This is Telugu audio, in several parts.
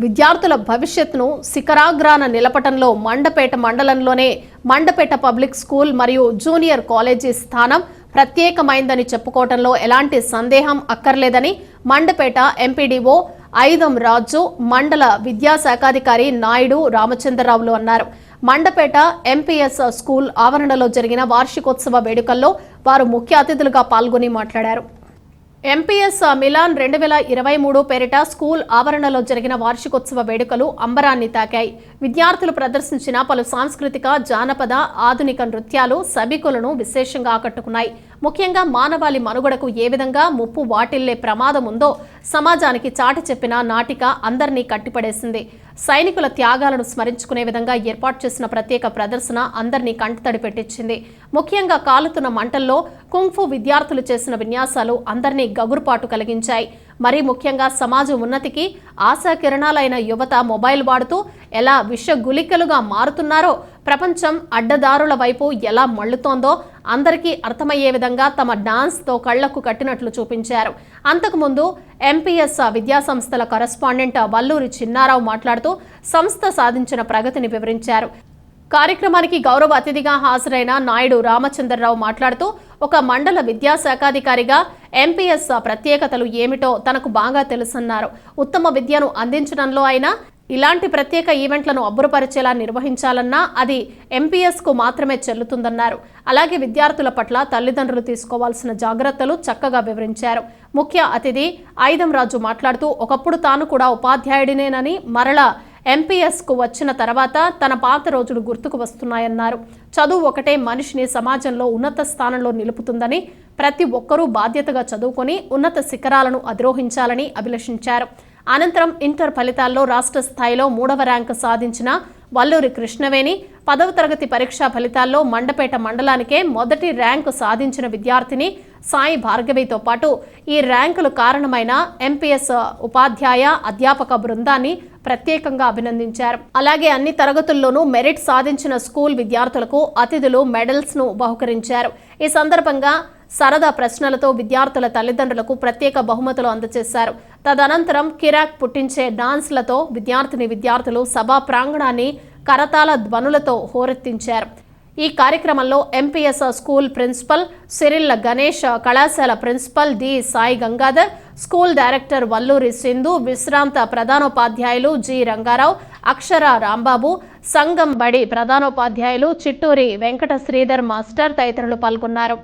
విద్యార్థుల భవిష్యత్తును శిఖరాగ్రాన నిలపటంలో మండపేట మండలంలోనే మండపేట పబ్లిక్ స్కూల్ మరియు జూనియర్ కాలేజీ స్థానం ప్రత్యేకమైందని చెప్పుకోవడంలో ఎలాంటి సందేహం అక్కర్లేదని మండపేట ఎంపీడీఓ ఐదం రాజు మండల విద్యాశాఖాధికారి నాయుడు రామచంద్రరావులు అన్నారు. మండపేట ఎంపీఎస్ స్కూల్ ఆవరణలో జరిగిన వార్షికోత్సవ వేడుకల్లో వారు ముఖ్య అతిథులుగా పాల్గొని మాట్లాడారు. ఎంపీఎస్ మిలాన్ 2023 పేరిట స్కూల్ ఆవరణలో జరిగిన వార్షికోత్సవ వేడుకలు అంబరాన్ని తాకాయి. విద్యార్థులు ప్రదర్శించిన పలు సాంస్కృతిక, జానపద, ఆధునిక నృత్యాలు సభికులను విశేషంగా ఆకట్టుకున్నాయి. ముఖ్యంగా మానవాళి మనుగడకు ఏ విధంగా ముప్పు వాటిల్లే ప్రమాదం ఉందో సమాజానికి చాటి చెప్పిన నాటిక అందరినీ కట్టిపడేసింది. సైనికుల త్యాగాలను స్మరించుకునే విధంగా ఏర్పాటు చేసిన ప్రత్యేక ప్రదర్శన అందరినీ కంటతడి పెట్టించింది. ముఖ్యంగా కాలుతున్న మంటల్లో కుంగ్ఫు విద్యార్థులు చేసిన విన్యాసాలు అందరినీ గగురుపాటు కలిగించాయి. మరీ ముఖ్యంగా సమాజం ఉన్నతికి ఆశాకిరణాలైన యువత మొబైల్ వాడుతూ ఎలా విషగుళికలుగా మారుతున్నారో, ప్రపంచం అడ్డదారుల వైపు ఎలా మళ్లుతోందో అందరికీ అర్థమయ్యే విధంగా తమ డాన్స్తో కళ్లకు కట్టినట్లు చూపించారు. అంతకుముందు ఎంపీఎస్ విద్యాసంస్థల కరెస్పాండెంట్ వల్లూరి చిన్నారావు మాట్లాడుతూ సంస్థ సాధించిన ప్రగతిని వివరించారు. కార్యక్రమానికి గౌరవ అతిథిగా హాజరైన నాయుడు రామచంద్రరావు మాట్లాడుతూ ఒక మండల విద్యాశాఖాధికారిగా ఎంపీఎస్ ప్రత్యేకతలు ఏమిటో తనకు బాగా తెలుసన్నారు. ఉత్తమ విద్యను అందించడంలో అయినా ఇలాంటి ప్రత్యేక ఈవెంట్లను అబ్బురపరిచేలా నిర్వహించాలన్నా అది ఎంపీఎస్కు మాత్రమే చెల్లుతుందన్నారు. అలాగే విద్యార్థుల పట్ల తల్లిదండ్రులు తీసుకోవాల్సిన జాగ్రత్తలు చక్కగా వివరించారు. ముఖ్య అతిథి ఐదం రాజు మాట్లాడుతూ ఒకప్పుడు తాను కూడా ఉపాధ్యాయుడినేనని, మరలా ఎంపీఎస్కు వచ్చిన తర్వాత తన పాత రోజులు గుర్తుకు వస్తున్నాయన్నారు. చదువు ఒకటే మనిషిని సమాజంలో ఉన్నత స్థానంలో నిలుపుతుందని, ప్రతి ఒక్కరూ బాధ్యతగా చదువుకొని ఉన్నత శిఖరాలను అధిరోహించాలని అభిలషించారు. అనంతరం ఇంటర్ ఫలితాల్లో రాష్ట్ర స్థాయిలో 3వ ర్యాంకు సాధించిన వల్లూరి కృష్ణవేణి, 10వ తరగతి పరీక్షా ఫలితాల్లో మండపేట మండలానికే మొదటి ర్యాంకు సాధించిన విద్యార్థిని సాయి భార్గవితో పాటు ఈ ర్యాంకులు కారణమైన ఎంపీఎస్ ఉపాధ్యాయ, అధ్యాపక బృందాన్ని ప్రత్యేకంగా అభినందించారు. అలాగే అన్ని తరగతుల్లోనూ మెరిట్ సాధించిన స్కూల్ విద్యార్థులకు అతిథులు మెడల్స్ను బహుకరించారు. ఈ సందర్భంగా సరదా ప్రశ్నలతో విద్యార్థుల తల్లిదండ్రులకు ప్రత్యేక బహుమతులు అందజేశారు. తదనంతరం కిరాక్ పుట్టించే డాన్స్లతో విద్యార్థులు సభా ప్రాంగణాన్ని కరతాళ ధ్వనులతో హోరెత్తించారు. ఈ కార్యక్రమంలో MPS school principal Cyril Ganesh, కళాశాల principal D Sai Gangadhar, school director Valluri Sindhu, విశ్రాంత ప్రధానోపాధ్యాయులు జి రంగారావు, అక్షర రాంబాబు, సంగం బడి ప్రధానోపాధ్యాయులు చిట్టూరి వెంకట శ్రీధర్ మాస్టర్ తదితరులు పాల్గొన్నారు.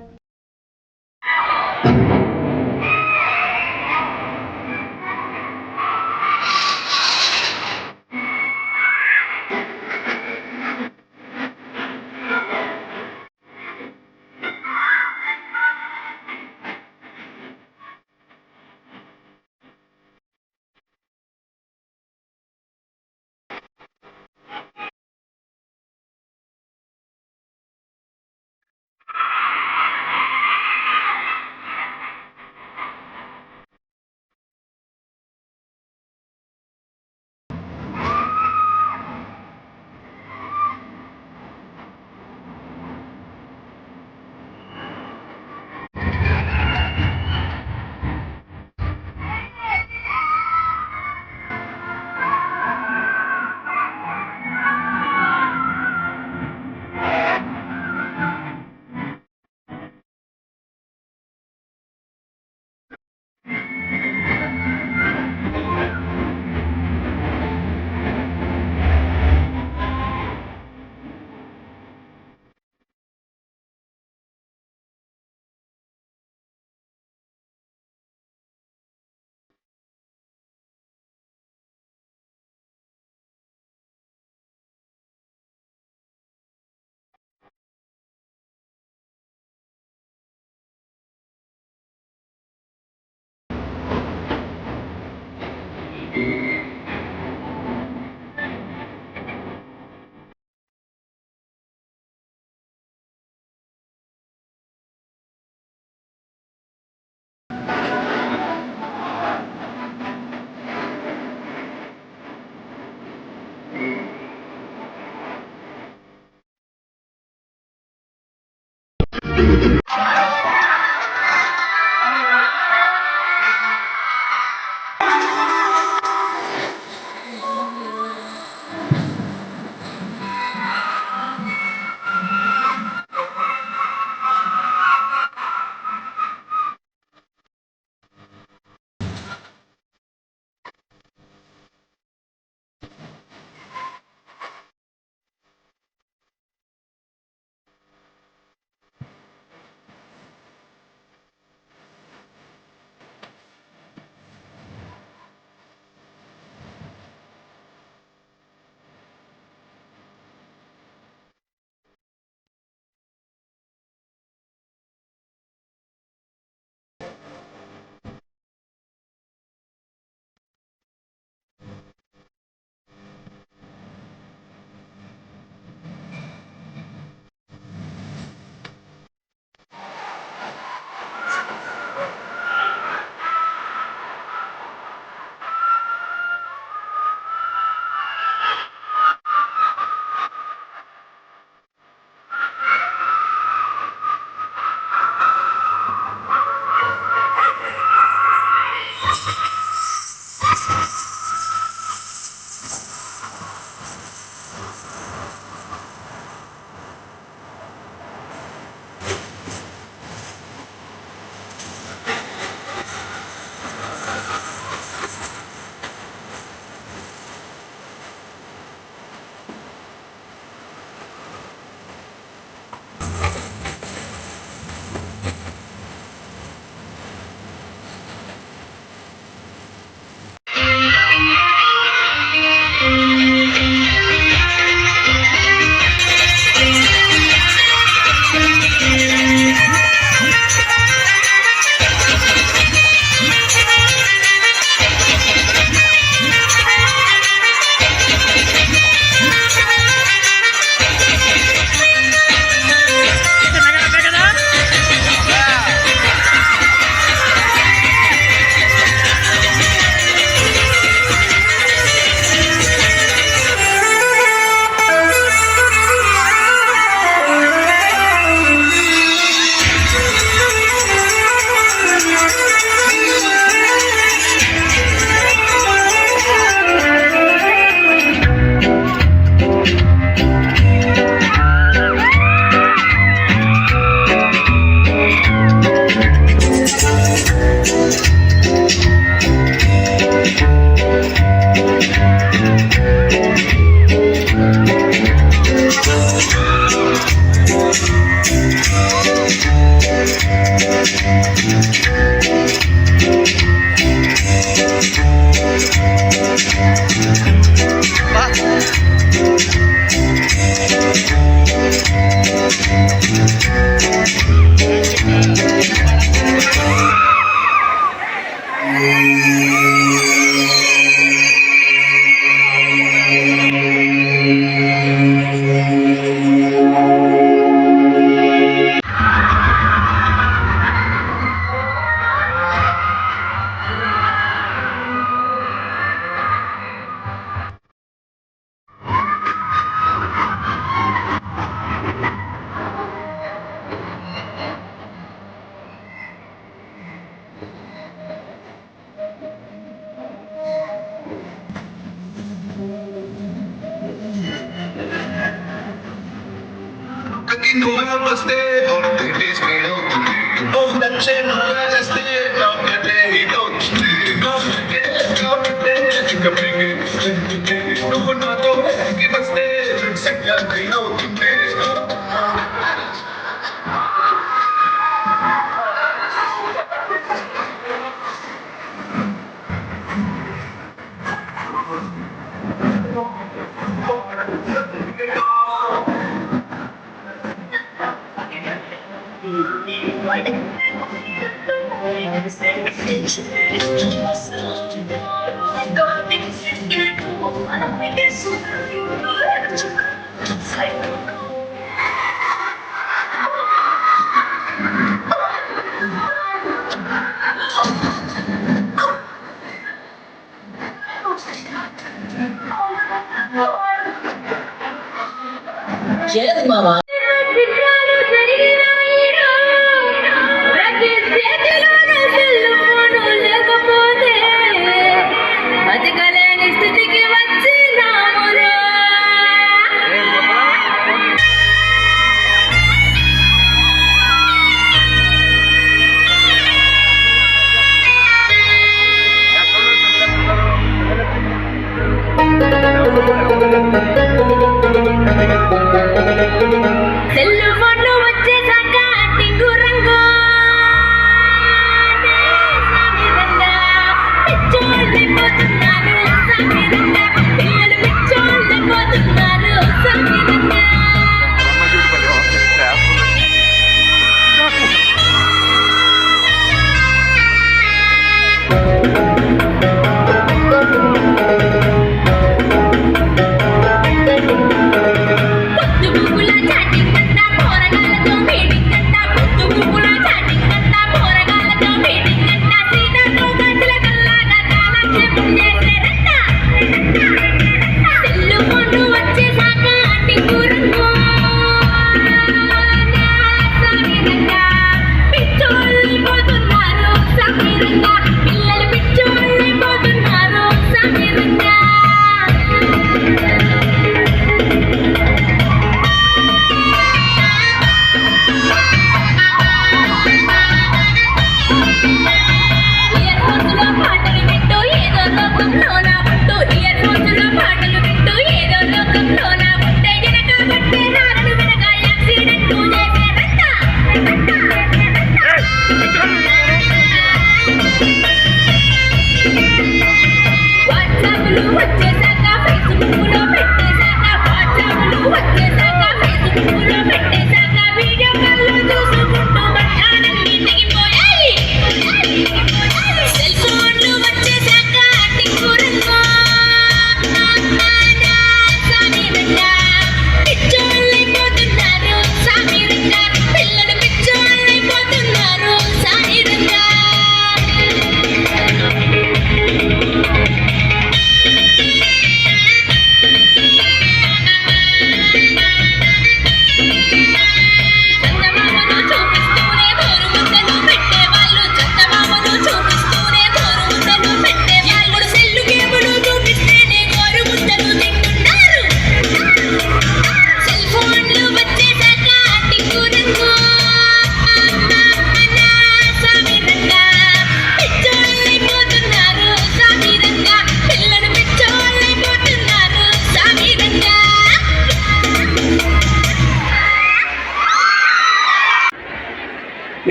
Yes, Mama.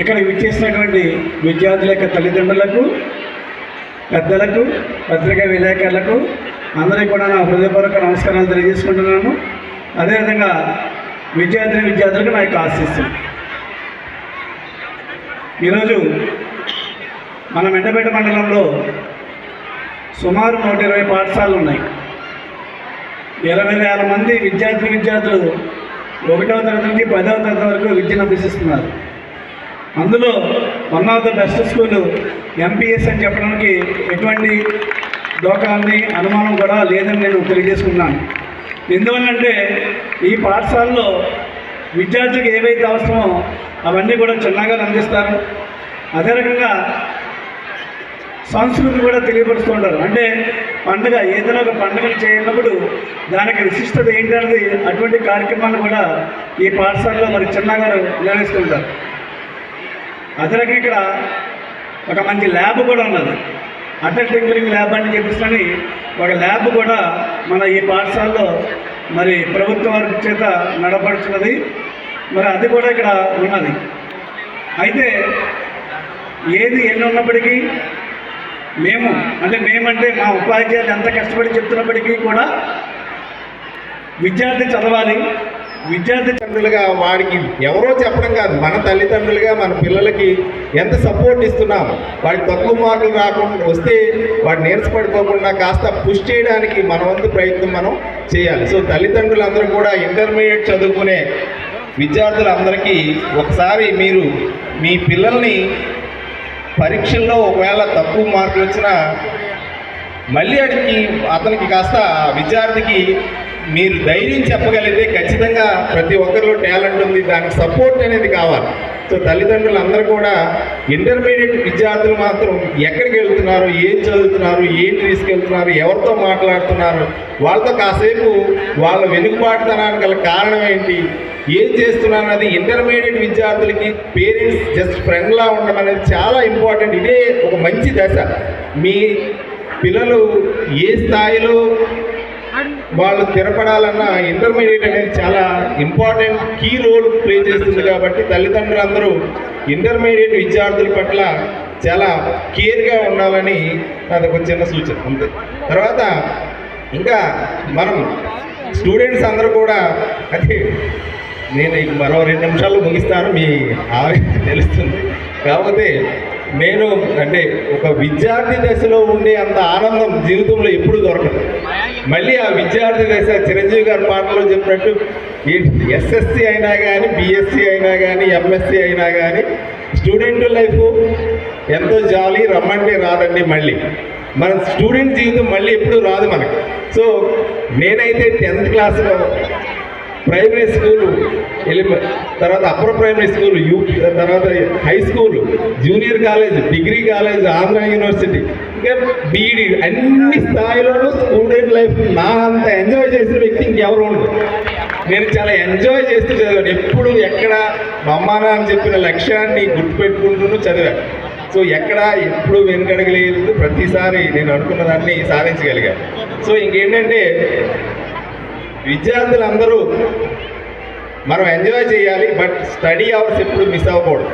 ఇక్కడికి విచ్చేసినటువంటి విద్యార్థుల యొక్క తల్లిదండ్రులకు, పెద్దలకు, పత్రికా విలేకరులకు అందరికీ కూడా నా హృదయపూర్వక నమస్కారాలు తెలియజేసుకుంటున్నాను. అదేవిధంగా విద్యార్థులకు నా యొక్క ఆశీస్సులు. ఈరోజు మన మెండపేట మండలంలో సుమారు 120 పాఠశాలలు ఉన్నాయి. 20,000 మంది విద్యార్థులు 1వ తరగతి నుంచి 10వ తరగతి వరకు విద్యను అభ్యసిస్తున్నారు. అందులో one of the best school MPS అని చెప్పడానికి ఎటువంటి దోకాన్ని అనుమానం కూడా లేదని నేను తెలియజేసుకున్నాను. ఎందువల్లంటే ఈ పాఠశాలలో విద్యార్థులకు ఏవైతే అవసరమో అవన్నీ కూడా చిన్నగా అందిస్తారు. అదే రకంగా సంస్కృతి కూడా తెలియపరుస్తూ ఉంటారు. అంటే పండుగ ఏదైనా ఒక పండుగను చేయనప్పుడు దానికి విశిష్టత ఏంటనేది అటువంటి కార్యక్రమాలు కూడా ఈ పాఠశాలలో మరి చిన్నగారు నిర్వహిస్తుంటారు. అదే రకంగా ఇక్కడ ఒక మంచి ల్యాబ్ కూడా ఉన్నది. అటల్ టింకరింగ్ ల్యాబ్ అని చెప్పేసి ఒక ల్యాబ్ కూడా మన ఈ పాఠశాలలో మరి ప్రభుత్వం వారి చేత నడపడుతున్నది. మరి అది కూడా ఇక్కడ ఉన్నది. అయితే ఏది ఎన్ని ఉన్నప్పటికీ మేమంటే మా ఉపాధ్యాయులు ఎంత కష్టపడి చెప్తున్నప్పటికీ కూడా విద్యార్థి చదవాలి. విద్యార్థి తల్లిదండ్రులుగా వాడికి ఎవరో చెప్పడం కాదు, మన తల్లిదండ్రులుగా మన పిల్లలకి ఎంత సపోర్ట్ ఇస్తున్నాం. వాడికి తక్కువ మార్కులు రాకుండా వస్తే వాడు నీరసపడిపోకుండా కాస్త పుష్ చేయడానికి మన వంతు ప్రయత్నం మనం చేయాలి. సో తల్లిదండ్రులందరూ కూడా ఇంటర్మీడియట్ చదువుకునే విద్యార్థులందరికీ ఒకసారి మీరు మీ పిల్లల్ని పరీక్షల్లో ఒకవేళ తక్కువ మార్కులు వచ్చినా మళ్ళీ అతనికి కాస్త విద్యార్థికి మీరు ధైర్యం చెప్పగలిగితే ఖచ్చితంగా ప్రతి ఒక్కరిలో టాలెంట్ ఉంది, దానికి సపోర్ట్ అనేది కావాలి. సో తల్లిదండ్రులు అందరూ కూడా ఇంటర్మీడియట్ విద్యార్థులు మాత్రం ఎక్కడికి వెళ్తున్నారు, ఏం చదువుతున్నారు, ఏంటి తీసుకెళ్తున్నారు, ఎవరితో మాట్లాడుతున్నారు, వాళ్ళతో కాసేపు వాళ్ళ వెనుకబాటుతనానికి గల కారణం ఏంటి, ఏం చేస్తున్నారు అన్నది ఇంటర్మీడియట్ విద్యార్థులకి పేరెంట్స్ జస్ట్ ఫ్రెండ్లా ఉండడం అనేది చాలా ఇంపార్టెంట్. ఇదే ఒక మంచి దశ. మీ పిల్లలు ఏ స్థాయిలో వాళ్ళు స్థిరపడాలన్న ఇంటర్మీడియట్ అనేది చాలా ఇంపార్టెంట్ కీ రోల్ ప్లే చేస్తుంది. కాబట్టి తల్లిదండ్రులందరూ ఇంటర్మీడియట్ విద్యార్థుల పట్ల చాలా కేర్గా ఉండాలని అదొక చిన్న సూచన అంతే. తర్వాత ఇంకా మనం స్టూడెంట్స్ అందరూ కూడా అది నేను మరో 2 నిమిషాలు ముగిస్తాను, మీ ఆవేదన తెలుస్తుంది. కాకపోతే నేను అంటే ఒక విద్యార్థి దశలో ఉండే అంత ఆనందం జీవితంలో ఎప్పుడు దొరకదు. మళ్ళీ ఆ విద్యార్థి దశ చిరంజీవి గారి పాటలో చెప్పినట్టు ఎస్ఎస్సి అయినా కానీ, బిఎస్సి అయినా కానీ, ఎంఎస్సి అయినా కానీ స్టూడెంట్ లైఫ్ ఎంతో జాలీ, రమ్మంటే రాదండి. మళ్ళీ మన స్టూడెంట్ జీవితం మళ్ళీ ఎప్పుడు రాదు మనకి. సో నేనైతే 10th క్లాస్లో ప్రైమరీ స్కూలు తర్వాత అప్పర్ ప్రైమరీ స్కూల్, తర్వాత high school, junior college, degree college, Andhra university, ఇంకా బీఈడి అన్ని స్థాయిలోనూ స్టూడెంట్ లైఫ్ నా అంత ఎంజాయ్ చేసిన వ్యక్తి ఇంకెవరు ఉండదు. నేను చాలా ఎంజాయ్ చేస్తూ చదివాను. ఎప్పుడు ఎక్కడ మా అమ్మా నాన్న చెప్పిన లక్ష్యాన్ని గుర్తుపెట్టుకుంటూ చదివాను. సో ఎప్పుడు వెనుకడగలేదు. ప్రతిసారి నేను అనుకున్న దాన్ని సాధించగలిగాను. సో ఇంకేంటంటే విద్యార్థులందరూ మనం ఎంజాయ్ చేయాలి, బట్ స్టడీ అవర్స్ ఎప్పుడు మిస్ అవ్వకూడదు.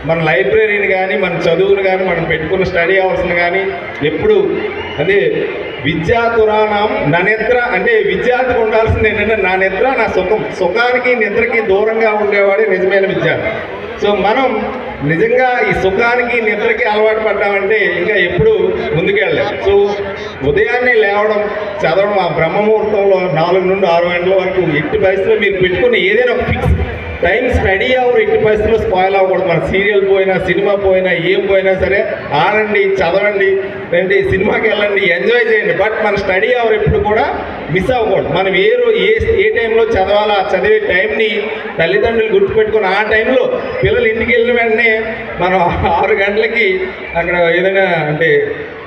మన లైబ్రరీని కానీ, మన చదువును కానీ, మనం పెట్టుకున్న స్టడీ అవర్స్ని కానీ ఎప్పుడు అదే విద్యాతురాణం నా నిద్ర అంటే విద్యార్థికి ఉండాల్సింది ఏంటంటే నా నిద్ర నా సుఖానికి నిద్రకి దూరంగా ఉండేవాడే నిజమైన విద్యార్థి. సో మనం నిజంగా ఈ సుఖానికి నిద్రకి అలవాటు పడ్డామంటే ఇంకా ఎప్పుడు ముందుకెళ్ళలేదు. సో ఉదయాన్నే లేవడం, చదవడం, ఆ బ్రహ్మముహూర్తంలో 4 నుండి 6 గంటల వరకు ఎట్టి పరిస్థితిలో మీరు పెట్టుకున్న ఏదైనా ఒక ఫిక్స్ టైం స్టడీ అవర్ ఎట్టి పరిస్థితుల్లో స్పాయిల్ అవ్వకూడదు. మన సీరియల్ పోయినా, సినిమా పోయినా, ఏం పోయినా సరే ఆడండి, చదవండి, రండి, సినిమాకి వెళ్ళండి, ఎంజాయ్ చేయండి. బట్ మన స్టడీ అవర్ ఎప్పుడు కూడా మిస్ అవ్వకూడదు. మనం ఏ టైంలో చదవాలో ఆ చదివే టైంని తల్లిదండ్రులు గుర్తుపెట్టుకుని ఆ టైంలో పిల్లలు ఇంటికి వెళ్ళిన వెంటనే మనం 6 గంటలకి అక్కడ ఏదైనా అంటే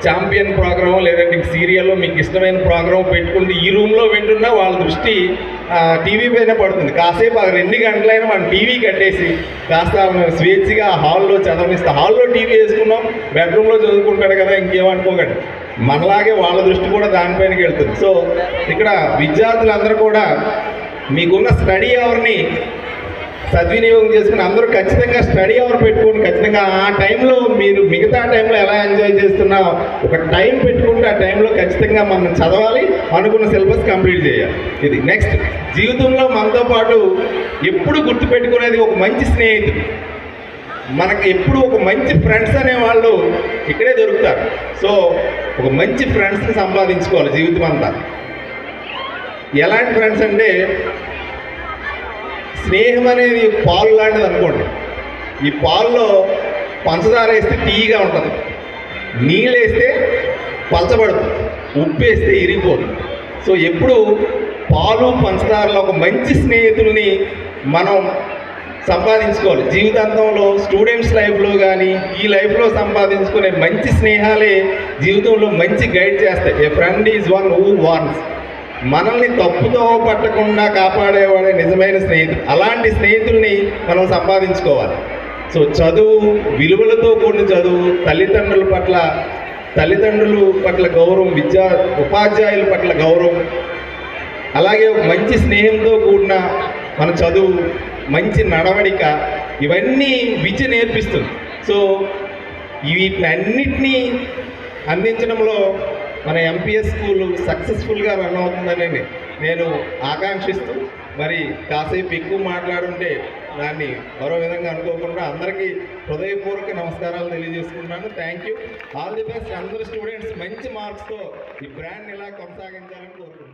ఛాంపియన్ ప్రోగ్రామ్ లేదంటే సీరియల్లో మీకు ఇష్టమైన ప్రోగ్రామ్ పెట్టుకుంటే ఈ రూమ్లో వింటున్నా వాళ్ళ దృష్టి టీవీ పైన పడుతుంది. కాసేపు ఆ 2 గంటలైనా మనం టీవీ కట్టేసి కాస్త స్వేచ్ఛగా హాల్లో చదవనిస్తాం. హాల్లో టీవీ వేసుకున్నాం, బెడ్రూమ్లో చదువుకుంటాడు కదా, ఇంకేమనుకోకండి. మనలాగే వాళ్ళ దృష్టి కూడా దానిపైనకి వెళ్తుంది. సో ఇక్కడ విద్యార్థులందరూ కూడా మీకున్న స్టడీ అవర్ని సద్వినియోగం చేసుకుని అందరూ ఖచ్చితంగా స్టడీ అవర్ పెట్టుకుని ఖచ్చితంగా ఆ టైంలో మీరు మిగతా టైంలో ఎలా ఎంజాయ్ చేస్తున్నా ఒక టైం పెట్టుకుంటే ఆ టైంలో ఖచ్చితంగా మనం చదవాలి, అనుకున్న సిలబస్ కంప్లీట్ చేయాలి. ఇది నెక్స్ట్ జీవితంలో మనతో పాటు ఎప్పుడు గుర్తుపెట్టుకునేది ఒక మంచి స్నేహితుడు. మనకి ఎప్పుడు ఒక మంచి ఫ్రెండ్స్ అనేవాళ్ళు ఇక్కడే దొరుకుతారు. సో ఒక మంచి ఫ్రెండ్స్ని సంపాదించుకోవాలి జీవితం అంతా. ఎలాంటి ఫ్రెండ్స్ అంటే స్నేహం అనేది పాలు లాంటిది అనుకోండి. ఈ పాల్లో పంచదార వేస్తే తీయగా ఉంటుంది, నీళ్ళు వేస్తే పలచబడుతుంది, ఉప్పు వేస్తే ఇరిగిపోతుంది. సో ఎప్పుడు పాలు పంచదారలో ఒక మంచి స్నేహితుల్ని మనం సంపాదించుకోవాలి. జీవితాంతంలో స్టూడెంట్స్ లైఫ్లో కానీ ఈ లైఫ్లో సంపాదించుకునే మంచి స్నేహాలే జీవితంలో మంచి గైడ్ చేస్తాయి. A friend is one who warns. మనల్ని తప్పుతో పట్టకుండా కాపాడేవాడే నిజమైన స్నేహితుడు. అలాంటి స్నేహితుల్ని మనం సంపాదించుకోవాలి. సో చదువు, విలువలతో కూడిన చదువు, తల్లిదండ్రుల పట్ల గౌరవం, ఉపాధ్యాయుల పట్ల గౌరవం, అలాగే మంచి స్నేహంతో కూడిన మన చదువు, మంచి నడవడిక, ఇవన్నీ విద్య నేర్పిస్తుంది. సో వీటినన్నిటినీ అందించడంలో మన ఎంపీఎస్ స్కూల్ సక్సెస్ఫుల్గా రన్ అవుతుందని నేను ఆకాంక్షిస్తూ, మరి కాసేపు ఎక్కువ మాట్లాడుంటే దాన్ని మరో విధంగా అనుకోకుండా అందరికీ హృదయపూర్వక నమస్కారాలు తెలియజేసుకుంటున్నాను. Thank you. All the best. అందరు స్టూడెంట్స్ మంచి మార్క్స్తో ఈ బ్రాండ్ ఇలా కొనసాగించాలని కోరుకుంటున్నాను.